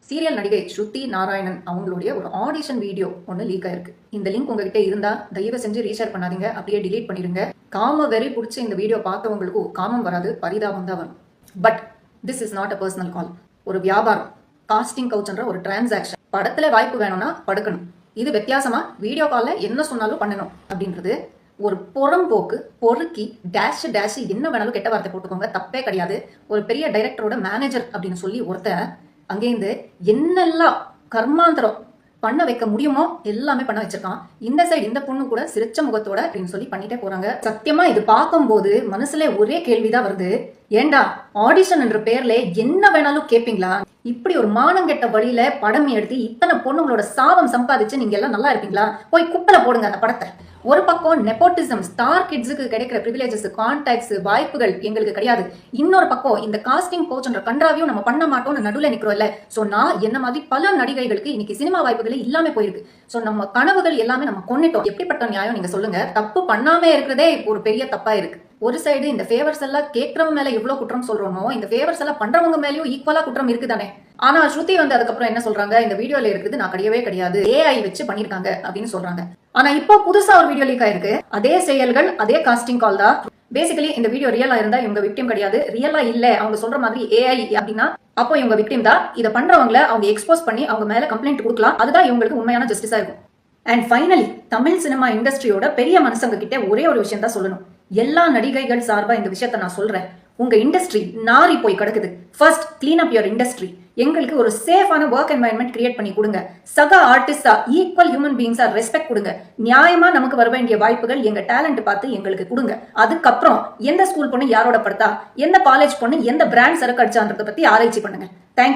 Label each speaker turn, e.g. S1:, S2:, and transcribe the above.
S1: Serial நடிகை ஸ்ருதி நாராயணன் அவங்களுடைய ஒரு ஆடிஷன் வீடியோ ஒன்று லீக் ஆயிருக்கு. இந்த லிங்க் உங்ககிட்ட இருந்தா தயவு செஞ்சு ரீஷேர் பண்ணாதீங்க, அப்படியே டிலீட் பண்ணிடுங்க. காம வெறி பிடிச்சி இந்த வீடியோ பார்த்தவங்களுக்கு காமம் வராது, பரிதாபம் தான் வரும். But this is not a personal call. ஒரு வியாபாரம், காஸ்டிங் கவுச்ன்ற ஒரு டிரான்சாக்ஷன். படத்துல வாய்ப்பு வேணும்னா படுக்கணும். இது வித்தியாசமா வீடியோ கால்ல என்ன சொன்னாலும் பண்ணணும் அப்படின்றது ஒரு புறம்போக்கு, பொறுக்கி டேஷ் டேஷ் என்ன வேணாலும் கெட்ட வார்த்தை போட்டுக்கோங்க, தப்பே கிடையாது. ஒரு பெரிய டைரக்டரோட மேனேஜர் அப்படின்னு சொல்லி ஒருத்தர் அங்கேருந்து என்னெல்லாம் கர்மாந்தரம் பண்ண வைக்க முடியுமோ எல்லாமே பண்ண வச்சிருக்கான். இந்த சைடு இந்த பொண்ணு கூட சிரிச்ச முகத்தோட அப்படின்னு சொல்லி பண்ணிட்டே போறாங்க. சத்தியமா இது பார்க்கும்போது மனசுல ஒரே கேள்விதான் வருது, ஏண்டா ஆடிஷன் என்ற பேர்ல என்ன வேணாலும் கேட்பீங்களா? இப்படி ஒரு மானங்கெட்ட வழியில படம் எடுத்து இத்தனை பொண்ணுங்களோட சாபம் சம்பாதிச்சு நீங்க எல்லாம் நல்லா இருப்பீங்களா? போய் குப்பையில போடுங்க அந்த படத்தை. ஒரு பக்கம் நெப்போட்டிசம், ஸ்டார் கிட்ஸுக்கு கிடைக்கிற ப்ரிவிலேஜஸ், கான்டாக்ட்ஸ், வாய்ப்புகள் எங்களுக்கு கிடையாது. இன்னொரு பக்கம் இந்த காஸ்டிங் கோச்ன்ற கன்றாவையும் நம்ம பண்ண மாட்டோம்னு நடுவில் நிக்கிறோம் இல்ல. சோ நான் என்ன மாதிரி பல நடிகைகளுக்கு இன்னைக்கு சினிமா வாய்ப்புகளே இல்லாம போயிருக்கு. சோ நம்ம கனவுகள் எல்லாமே நம்ம கொன்னிட்டோம். எப்படிப்பட்ட நியாயம் நீங்க சொல்லுங்க? தப்பு பண்ணாம இருக்கிறதே ஒரு பெரிய தப்பா இருக்கு. ஒரு சைடு இந்த ஃபேவர்ஸ் எல்லாம் கேட்கறவங்க மேல எவ்வளவு குற்றம் சொல்றோமோ, இந்த ஃபேவர்ஸ் எல்லாம் பண்றவங்க மேலயும் ஈக்குவலா குற்றம் இருக்குதானே. ஆனா ஸ்ருதி வந்து அதுக்கப்புறம் என்ன சொல்றாங்க, இந்த வீடியோல இருக்குது நான் கிடையவே கிடையாது, ஏஐ வச்சு பண்ணிருக்காங்க அப்படின்னு சொல்றாங்க. ஆனா இப்போ புதுசா ஒரு வீடியோ லீக் ஆயிருக்கு. அதே செயல்கள், அதே காஸ்டிங் கால் தான். பேசிக்கலி இந்த வீடியோ ரியலா இருந்தா இவங்க விக்டிம் கிடையாது. ரியலா இல்ல அவங்க சொல்ற மாதிரி ஏஐ அப்படின்னா அப்போ இவங்க விக்டிம் தான். இதை பண்றவங்களை அவங்க எக்ஸ்போஸ் பண்ணி அவங்க மேல கம்ப்ளைண்ட் கொடுக்கலாம். அதுதான் இவங்களுக்கு உண்மையான ஜஸ்டிஸா இருக்கும். அண்ட் ஃபைனலி தமிழ் சினிமா இண்டஸ்ட்ரியோட பெரிய மனுஷங்க கிட்ட ஒரே ஒரு விஷயம் தான் சொல்லணும். எல்லா நடிகைகள் சார்பா இந்த விஷயத்த நான் சொல்றேன். உங்க இண்டஸ்ட்ரி நாரி போய் கிடக்குது. First clean up your industry. எங்களுக்கு ஒரு சேஃபான ஒர்க் என்வாயன்மெண்ட் கிரியேட் பண்ணி கொடுங்க. சக ஆர்டிஸ்டா, ஈக்குவல் ஹியூமன் பீயிங்ஸா ரெஸ்பெக்ட் கொடுங்க. நியாயமா நமக்கு வர வேண்டிய வாய்ப்புகள் எங்க டேலண்ட் பார்த்து எங்களுக்கு கொடுங்க. அதுக்கப்புறம் எந்த ஸ்கூல் பொண்ணு யாரோட படுத்தா, எந்த காலேஜ் பொண்ணு எந்த பிராண்ட் சரக்கு அடிச்சான்றதை பத்தி ஆராய்ச்சி பண்ணுங்க. தேங்க்யூ.